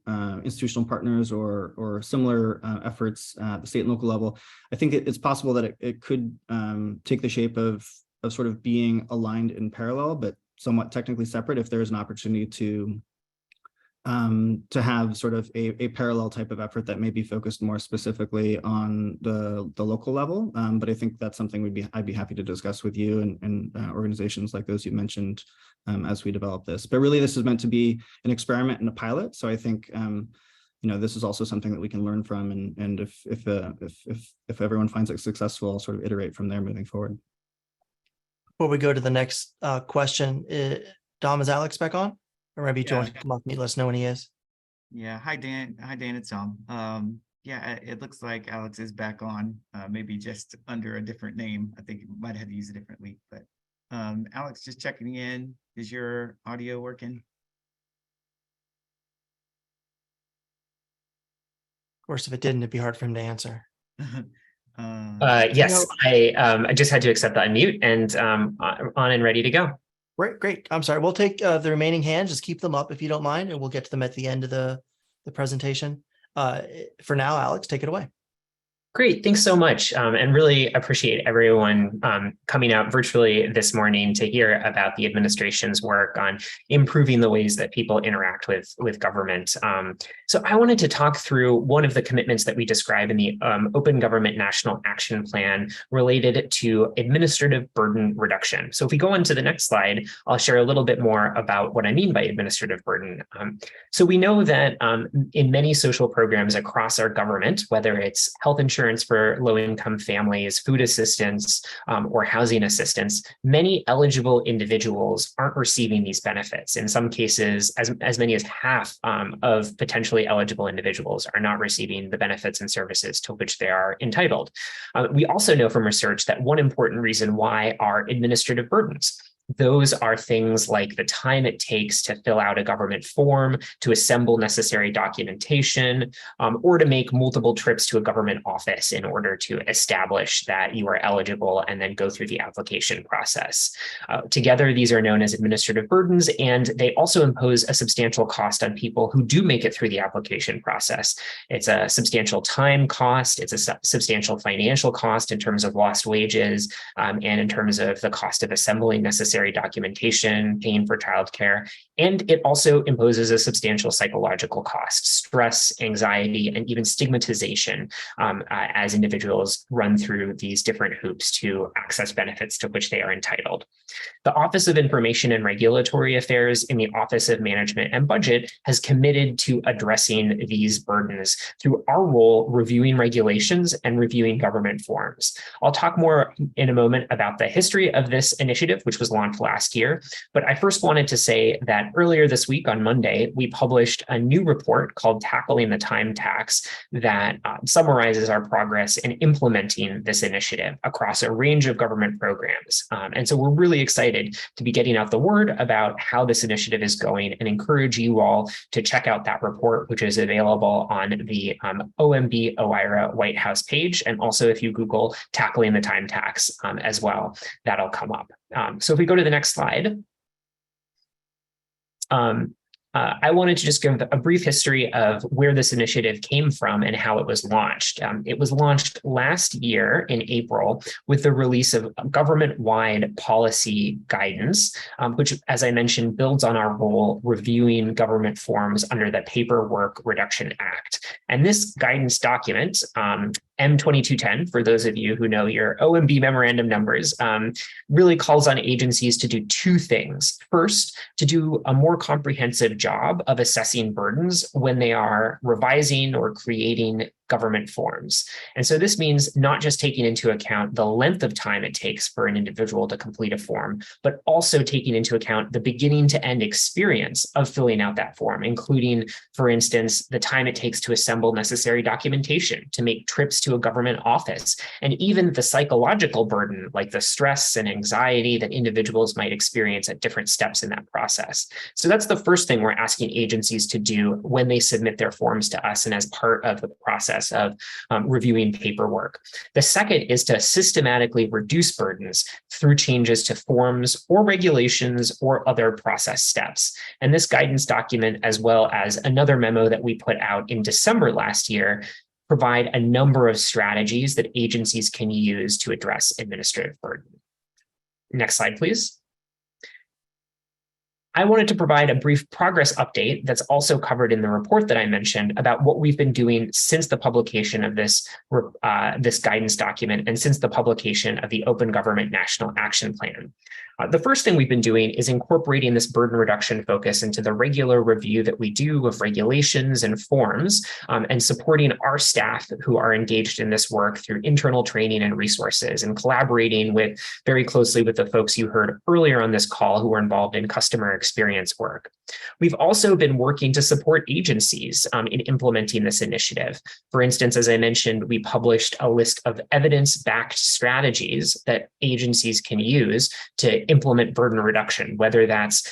institutional partners or similar efforts at the state and local level, I think it's possible that it could take the shape of sort of being aligned in parallel, but somewhat technically separate if there's an opportunity to have sort of a parallel type of effort that may be focused more specifically on the local level. But I think that's something I'd be happy to discuss with you and organizations like those you mentioned as we develop this. But really, this is meant to be an experiment and a pilot. So I think this is also something that we can learn from, and if everyone finds it successful, I'll sort of iterate from there moving forward. Before we go to the next question, Dom, is Alex back on? Or maybe Joel can come up and let us know when he is. Yeah. Hi, Dan. Hi, Dan. It's yeah, it looks like Alex is back on, maybe just under a different name. I think you might have to use a different link, but Alex, just checking in. Is your audio working? Of course, if it didn't, it'd be hard for him to answer. Yes, I just had to accept the unmute and on and ready to go. Great. I'm sorry. We'll take the remaining hands. Just keep them up if you don't mind, and we'll get to them at the end of the presentation. For now, Alex, take it away. Great, thanks so much, and really appreciate everyone coming out virtually this morning to hear about the administration's work on improving the ways that people interact with government. So I wanted to talk through one of the commitments that we describe in the Open Government National Action Plan related to administrative burden reduction. So if we go on to the next slide, I'll share a little bit more about what I mean by administrative burden. So we know that in many social programs across our government, whether it's health insurance for low-income families, food assistance, or housing assistance, many eligible individuals aren't receiving these benefits. In some cases, as many as half of potentially eligible individuals are not receiving the benefits and services to which they are entitled. We also know from research that one important reason why are administrative burdens. Those are things like the time it takes to fill out a government form, to assemble necessary documentation, or to make multiple trips to a government office in order to establish that you are eligible and then go through the application process. Together, these are known as administrative burdens, and they also impose a substantial cost on people who do make it through the application process. It's a substantial time cost, it's a substantial financial cost in terms of lost wages, and in terms of the cost of assembling necessary documentation, paying for childcare, and it also imposes a substantial psychological cost, stress, anxiety, and even stigmatization as individuals run through these different hoops to access benefits to which they are entitled. The Office of Information and Regulatory Affairs in the Office of Management and Budget has committed to addressing these burdens through our role reviewing regulations and reviewing government forms. I'll talk more in a moment about the history of this initiative, which was launched last year, but I first wanted to say that earlier this week on Monday, we published a new report called Tackling the Time Tax that summarizes our progress in implementing this initiative across a range of government programs. And so we're really excited to be getting out the word about how this initiative is going and encourage you all to check out that report, which is available on the OMB OIRA White House page. And also if you Google Tackling the Time Tax as well, that'll come up. So if we go to the next slide, I wanted to just give a brief history of where this initiative came from and how it was launched. It was launched last year in April with the release of government-wide policy guidance, which, as I mentioned, builds on our role reviewing government forms under the Paperwork Reduction Act. And this guidance document, M2210, for those of you who know your OMB memorandum numbers, really calls on agencies to do two things. First, to do a more comprehensive job of assessing burdens when they are revising or creating government forms. And so this means not just taking into account the length of time it takes for an individual to complete a form, but also taking into account the beginning to end experience of filling out that form, including, for instance, the time it takes to assemble necessary documentation, to make trips to a government office, and even the psychological burden, like the stress and anxiety that individuals might experience at different steps in that process. So that's the first thing we're asking agencies to do when they submit their forms to us and as part of the process of reviewing paperwork. The second is to systematically reduce burdens through changes to forms or regulations or other process steps. And this guidance document, as well as another memo that we put out in December last year, provide a number of strategies that agencies can use to address administrative burden. Next slide, please. I wanted to provide a brief progress update that's also covered in the report that I mentioned about what we've been doing since the publication of this guidance document and since the publication of the Open Government National Action Plan. The first thing we've been doing is incorporating this burden reduction focus into the regular review that we do of regulations and forms, and supporting our staff who are engaged in this work through internal training and resources, and collaborating very closely with the folks you heard earlier on this call who are involved in customer experience work. We've also been working to support agencies in implementing this initiative. For instance, as I mentioned, we published a list of evidence-backed strategies that agencies can use to implement burden reduction, whether that's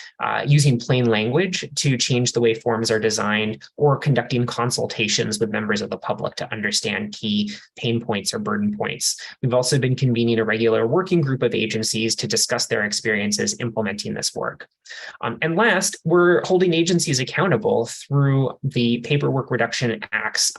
using plain language to change the way forms are designed, or conducting consultations with members of the public to understand key pain points or burden points. We've also been convening a regular working group of agencies to discuss their experiences implementing this work. And last, we're holding agencies accountable through the Paperwork Reduction Act's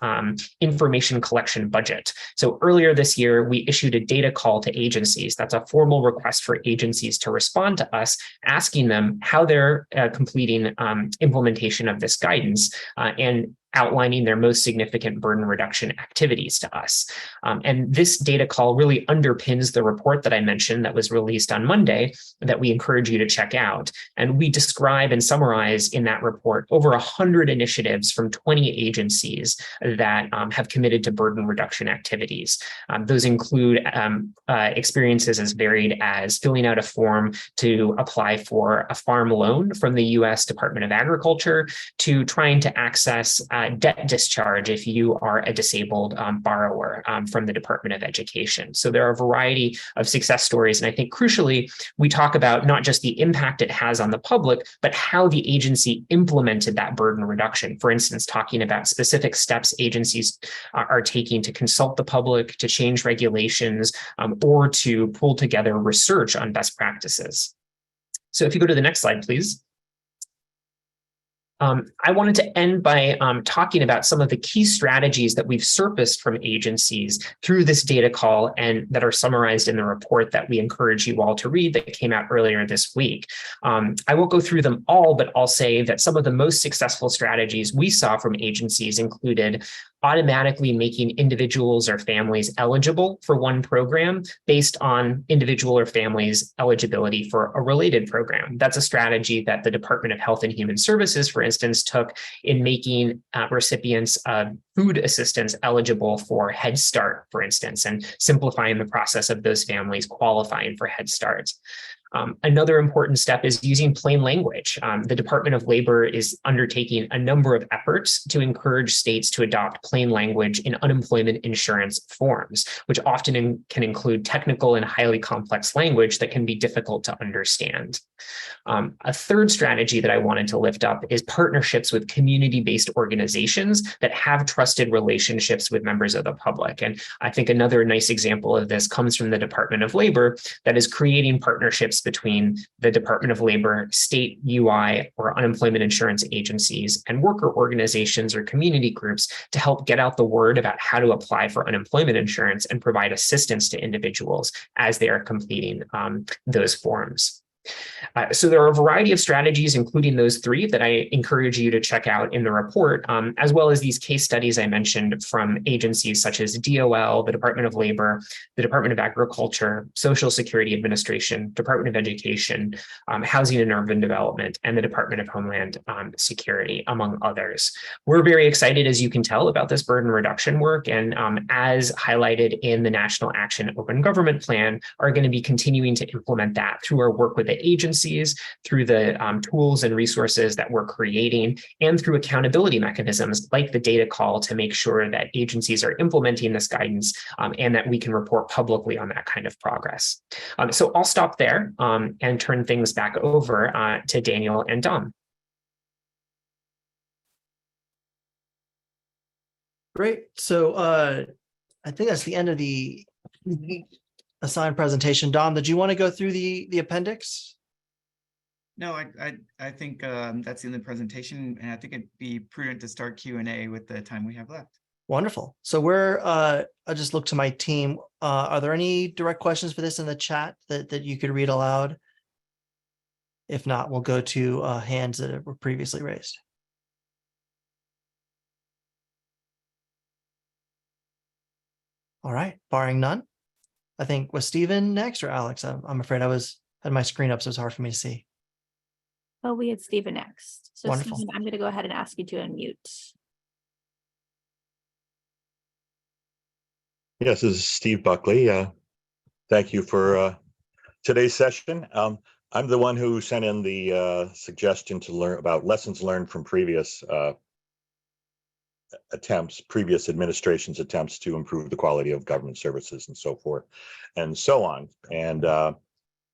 information collection budget. So earlier this year, we issued a data call to agencies. That's a formal request for agencies to respond to us, asking them how they're completing implementation of this guidance and outlining their most significant burden reduction activities to us. And this data call really underpins the report that I mentioned that was released on Monday that we encourage you to check out. And we describe and summarize in that report over 100 initiatives from 20 agencies that have committed to burden reduction activities. Those include experiences as varied as filling out a form to apply for a farm loan from the U.S. Department of Agriculture, to trying to access debt discharge if you are a disabled borrower from the Department of Education. So there are a variety of success stories. And I think crucially, we talk about not just the impact it has on the public, but how the agency implemented that burden reduction. For instance, talking about specific steps agencies are taking to consult the public, to change regulations, or to pull together research on best practices. So if you go to the next slide, please. I wanted to end by talking about some of the key strategies that we've surfaced from agencies through this data call and that are summarized in the report that we encourage you all to read that came out earlier this week. I won't go through them all, but I'll say that some of the most successful strategies we saw from agencies included automatically making individuals or families eligible for one program based on individual or family's eligibility for a related program. That's a strategy that the Department of Health and Human Services, for instance, took in making recipients of food assistance eligible for Head Start, for instance, and simplifying the process of those families qualifying for Head Start. Another important step is using plain language. The Department of Labor is undertaking a number of efforts to encourage states to adopt plain language in unemployment insurance forms, which often can include technical and highly complex language that can be difficult to understand. A third strategy that I wanted to lift up is partnerships with community-based organizations that have trusted relationships with members of the public. And I think another nice example of this comes from the Department of Labor that is creating partnerships between the Department of Labor, state UI or unemployment insurance agencies, and worker organizations or community groups to help get out the word about how to apply for unemployment insurance and provide assistance to individuals as they are completing those forms. So there are a variety of strategies, including those three, that I encourage you to check out in the report, as well as these case studies I mentioned from agencies such as DOL, the Department of Labor, the Department of Agriculture, Social Security Administration, Department of Education, Housing and Urban Development, and the Department of Homeland Security, among others. We're very excited, as you can tell, about this burden reduction work, and as highlighted in the National Action Open Government Plan, are going to be continuing to implement that through our work with the agencies, through the tools and resources that we're creating, and through accountability mechanisms like the data call to make sure that agencies are implementing this guidance and that we can report publicly on that kind of progress. So I'll stop there and turn things back over to Daniel and Dom. Great. So I think that's the end of the assigned presentation. Dom, did you want to go through the appendix? No, I think that's in the presentation, and I think it'd be prudent to start Q&A with the time we have left. Wonderful. So we're I just look to my team. Are there any direct questions for this in the chat that you could read aloud? If not, we'll go to hands that were previously raised. All right, barring none. I think was Stephen next or Alex? I'm afraid I had my screen up, so it's hard for me to see. Oh, we had Stephen next. So Wonderful. Stephen, I'm going to go ahead and ask you to unmute. Yes, this is Steve Buckley. Thank you for today's session. I'm the one who sent in the suggestion to learn about lessons learned from previous previous administration's attempts to improve the quality of government services and so forth and so on. And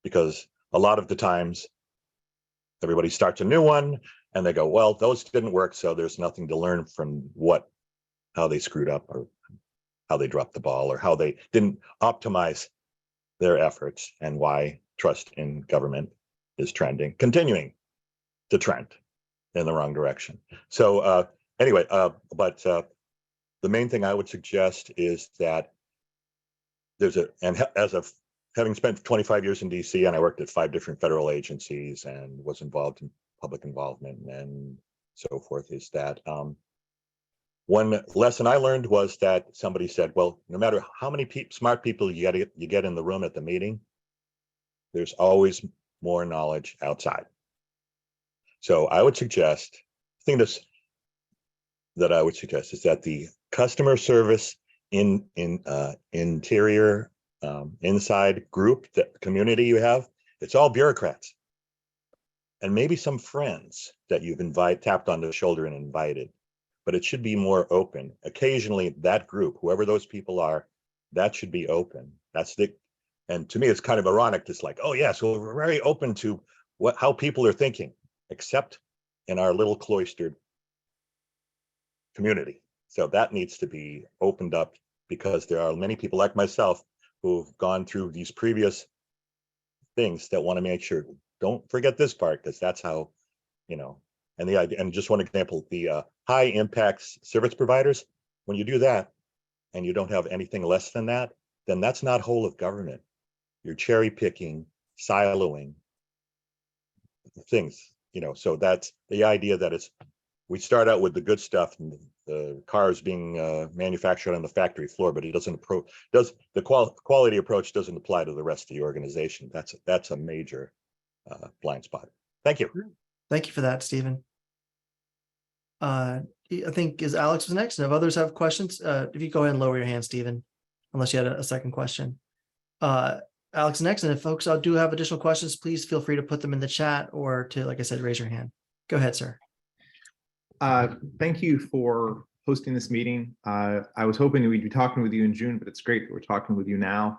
because a lot of the times everybody starts a new one and they go, well, those didn't work, so there's nothing to learn from how they screwed up or how they dropped the ball or how they didn't optimize their efforts, and why trust in government is continuing to trend in the wrong direction. So anyway, but the main thing I would suggest is that having spent 25 years in DC, and I worked at 5 different federal agencies and was involved in public involvement and so forth, is that one lesson I learned was that somebody said, well, no matter how many smart people you get in the room at the meeting, there's always more knowledge outside. So I would suggest, that I would suggest is that the customer service interior inside group, the community you have, it's all bureaucrats. And maybe some friends that you've tapped on the shoulder and invited, but it should be more open. Occasionally that group, whoever those people are, that should be open. And to me, it's kind of ironic. It's like, oh yeah, so we're very open to how people are thinking, except in our little cloistered community. So that needs to be opened up, because there are many people like myself who've gone through these previous things that want to make sure, don't forget this part, because that's how, and the idea. And just one example, the high impact service providers, when you do that and you don't have anything less than that, then that's not whole of government. You're cherry picking, siloing things, so that's the idea, that we start out with the good stuff and the cars being manufactured on the factory floor, but it doesn't the quality approach doesn't apply to the rest of the organization. That's a major blind spot. Thank you. Thank you for that, Stephen. I think Alex was next, and if others have questions, if you go ahead and lower your hand, Stephen, unless you had a second question. Alex next, and if folks do have additional questions, please feel free to put them in the chat or to, like I said, raise your hand. Go ahead, sir. Thank you for hosting this meeting. I was hoping we'd be talking with you in June, but it's great that we're talking with you now.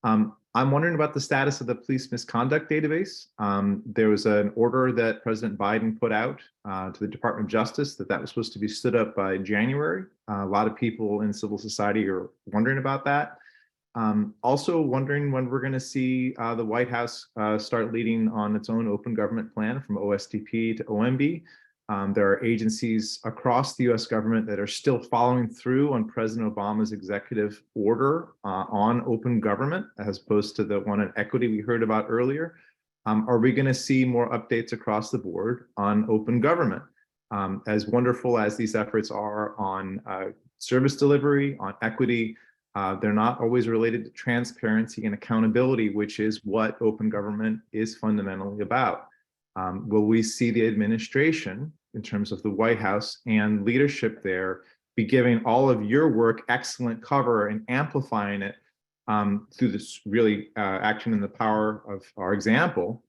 I'm wondering about the status of the police misconduct database. There was an order that President Biden put out to the Department of Justice that was supposed to be stood up by January. A lot of people in civil society are wondering about that. Also wondering when we're going to see the White House start leading on its own open government plan from OSTP to OMB. There are agencies across the U.S. government that are still following through on President Obama's executive order on open government, as opposed to the one on equity we heard about earlier. Are we going to see more updates across the board on open government? As wonderful as these efforts are on service delivery, on equity, they're not always related to transparency and accountability, which is what open government is fundamentally about. Will we see the administration, in terms of the White House and leadership there, be giving all of your work excellent cover and amplifying it through this really action in the power of our example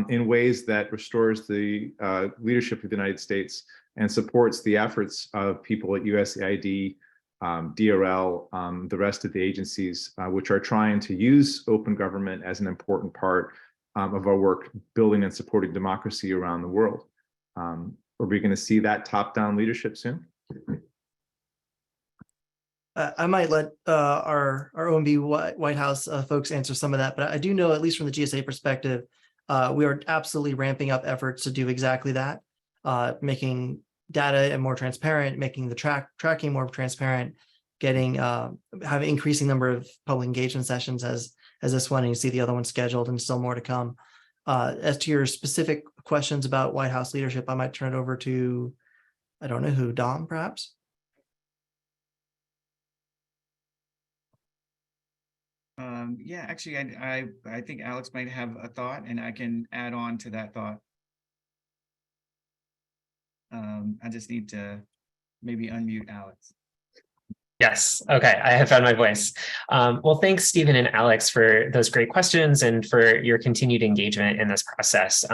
in ways that restores the leadership of the United States and supports the efforts of people at USAID, DRL, the rest of the agencies, which are trying to use open government as an important part of our work building and supporting democracy around the world. Are we going to see that top-down leadership soon? I might let our OMB White House folks answer some of that, but I do know, at least from the GSA perspective, we are absolutely ramping up efforts to do exactly that, making data more transparent, making the tracking more transparent, getting having increasing number of public engagement sessions as this one, and you see the other one scheduled and still more to come. As to your specific questions about White House leadership, I might turn it over to, I don't know who, Dom, perhaps? Yeah, actually, I think Alex might have a thought, and I can add on to that thought. I just need to maybe unmute Alex. Yes. Okay. I have found my voice. Well, thanks, Stephen and Alex, for those great questions and for your continued engagement in this process.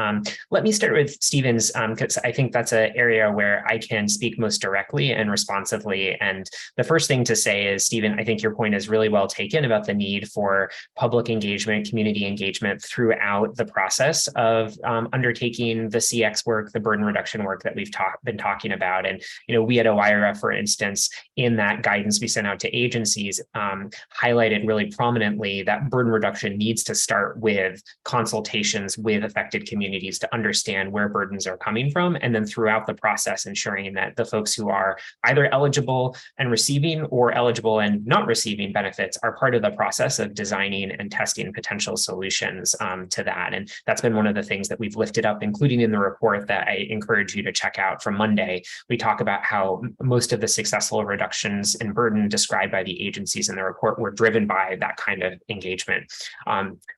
Let me start with Stephen's, because I think that's an area where I can speak most directly and responsively. And the first thing to say is, Stephen, I think your point is really well taken about the need for public engagement, community engagement throughout the process of undertaking the CX work, the burden reduction work that we've been talking about. And, we at OIRA, for instance, in that guidance we sent out to agencies, highlighted really prominently that burden reduction needs to start with consultations with affected communities to understand where burdens are coming from, and then throughout the process ensuring that the folks who are either eligible and receiving or eligible and not receiving benefits are part of the process of designing and testing potential solutions to that. And that's been one of the things that we've lifted up, including in the report that I encourage you to check out from Monday. We talk about how most of the successful reductions in burden described by the agencies in the report were driven by that kind of engagement.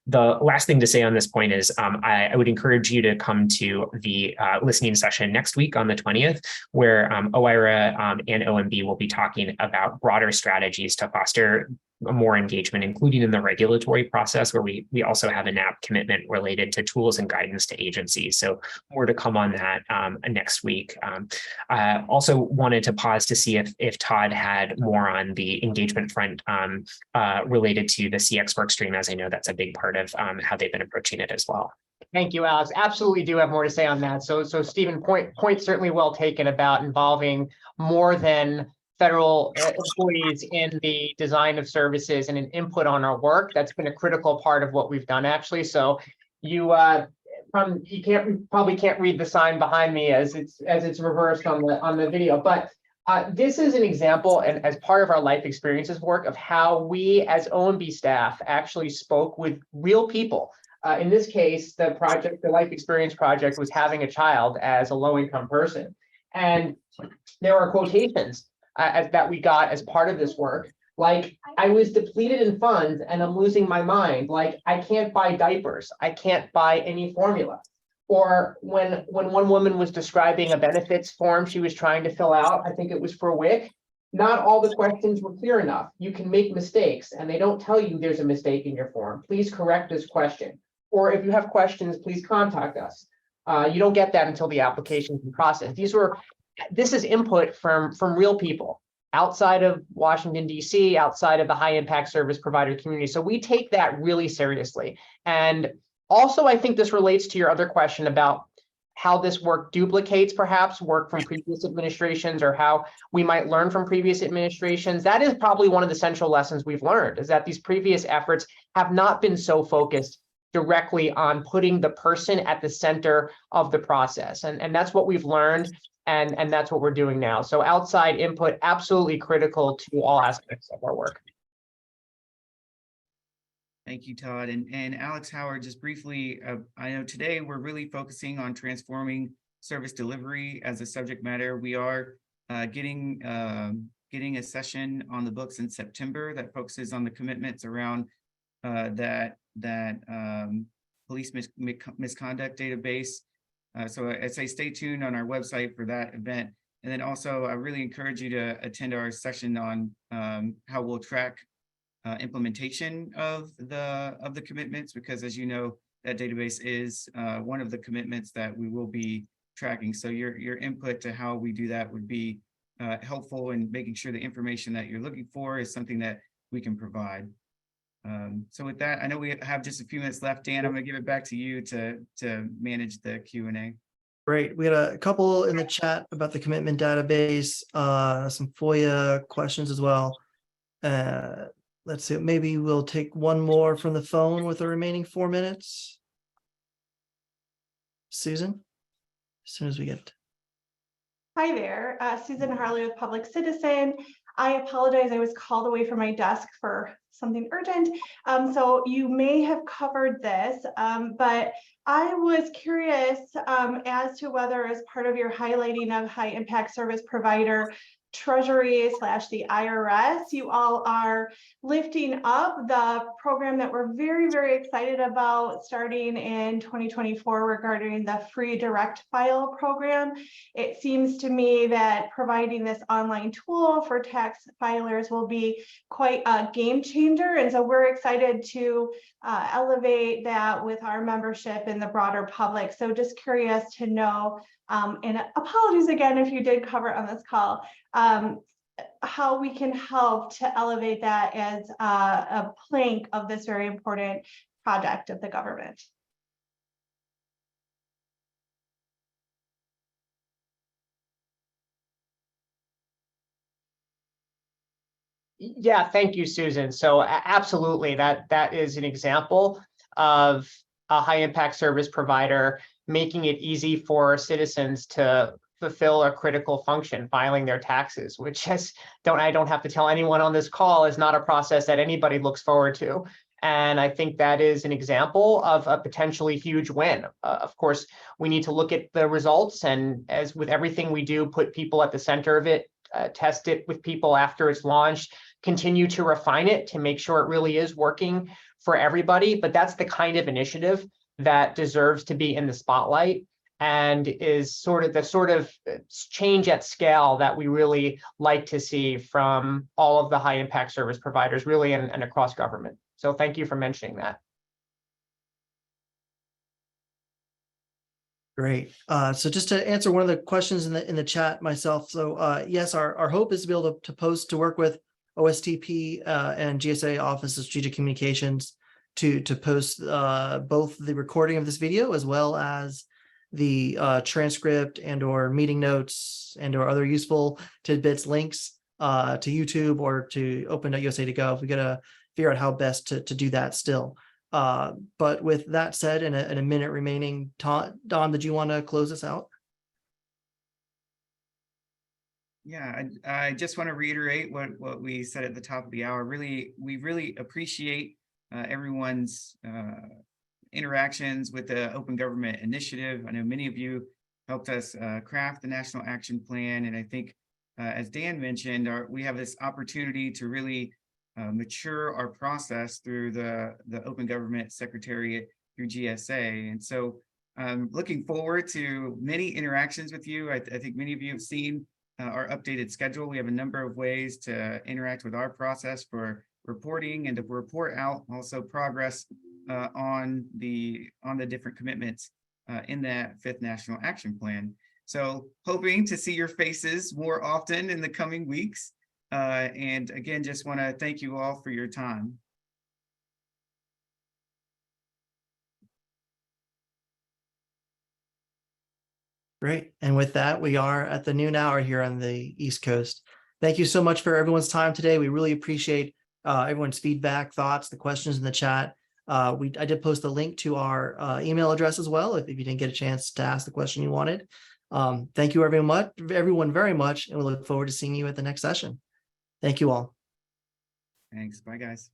The last thing to say on this point is I would encourage you to come to the listening session next week on the 20th, where OIRA and OMB will be talking about broader strategies to foster more engagement, including in the regulatory process, where we also have a NAP commitment related to tools and guidance to agencies. So more to come on that next week. I also wanted to pause to see if Todd had more on the engagement front related to the CX work stream, as I know that's a big part of how they've been approaching it as well. Thank you, Alex. Absolutely do have more to say on that. So Stephen, point certainly well taken about involving more than federal employees in the design of services and an input on our work. That's been a critical part of what we've done, actually. So you probably can't read the sign behind me as it's reversed on the video, but this is an example, and as part of our life experiences work, of how we as OMB staff actually spoke with real people. In this case, the Life Experience Project was having a child as a low-income person, and there are quotations that we got as part of this work, like, I was depleted in funds and I'm losing my mind. Like, I can't buy diapers. I can't buy any formula. Or when one woman was describing a benefits form she was trying to fill out, I think it was for WIC, not all the questions were clear enough. You can make mistakes and they don't tell you there's a mistake in your form. Please correct this question. Or if you have questions, please contact us. You don't get that until the application is in process. This is input from real people outside of Washington, D.C., outside of the high impact service provider community. So we take that really seriously. And also, I think this relates to your other question about how this work duplicates perhaps work from previous administrations, or how we might learn from previous administrations. That is probably one of the central lessons we've learned, is that these previous efforts have not been so focused directly on putting the person at the center of the process. And that's what we've learned. And that's what we're doing now. So outside input, absolutely critical to all aspects of our work. Thank you, Todd. And Alex Howard, just briefly, I know today we're really focusing on transforming service delivery as a subject matter. We are getting a session on the books in September that focuses on the commitments around that police misconduct database. So I'd say stay tuned on our website for that event. And then also, I really encourage you to attend our session on how we'll track implementation of the commitments, because as you know, that database is one of the commitments that we will be tracking. So your input to how we do that would be helpful in making sure the information that you're looking for is something that we can provide. So with that, I know we have just a few minutes left. Dan, I'm going to give it back to you to manage the Q&A. Great. We had a couple in the chat about the commitment database, some FOIA questions as well. Let's see, maybe we'll take one more from the phone with the remaining 4 minutes. Susan, as soon as we get. Hi there, Susan Harley with Public Citizen. I apologize, I was called away from my desk for something urgent. So you may have covered this, but I was curious as to whether as part of your highlighting of high impact service provider Treasury / the IRS, you all are lifting up the program that we're very, very excited about starting in 2024 regarding the free direct file program. It seems to me that providing this online tool for tax filers will be quite a game changer. And so we're excited to elevate that with our membership and the broader public. So just curious to know, and apologies again if you did cover it on this call, how we can help to elevate that as a plank of this very important project of the government. Yeah, thank you, Susan. So absolutely, that is an example of a high impact service provider making it easy for citizens to fulfill a critical function, filing their taxes, which I don't have to tell anyone on this call is not a process that anybody looks forward to. And I think that is an example of a potentially huge win. Of course, we need to look at the results, and as with everything we do, put people at the center of it, test it with people after it's launched, continue to refine it to make sure it really is working for everybody. But that's the kind of initiative that deserves to be in the spotlight and is sort of change at scale that we really like to see from all of the high impact service providers, really, and across government. So thank you for mentioning that. Great. So just to answer one of the questions in the chat myself. So yes, our hope is to be able to post to work with OSTP and GSA Office of Strategic Communications to post both the recording of this video as well as the transcript and or meeting notes and or other useful tidbits links to YouTube or to open.usa to go. We got to figure out how best to do that still. But with that said, in a minute remaining, Don, did you want to close us out? Yeah, I just want to reiterate what we said at the top of the hour. We really appreciate everyone's interactions with the Open Government Initiative. I know many of you helped us craft the National Action Plan, and I think, as Dan mentioned, we have this opportunity to really mature our process through the Open Government Secretariat through GSA. And so I'm looking forward to many interactions with you. I think many of you have seen our updated schedule. We have a number of ways to interact with our process for reporting and to report out also progress on the different commitments in that fifth National Action Plan. So hoping to see your faces more often in the coming weeks. And again, just want to thank you all for your time. Great. And with that, we are at the noon hour here on the East Coast. Thank you so much for everyone's time today. We really appreciate everyone's feedback, thoughts, the questions in the chat. I did post a link to our email address as well if you didn't get a chance to ask the question you wanted. Thank you everyone very much, and we look forward to seeing you at the next session. Thank you all. Thanks. Bye, guys.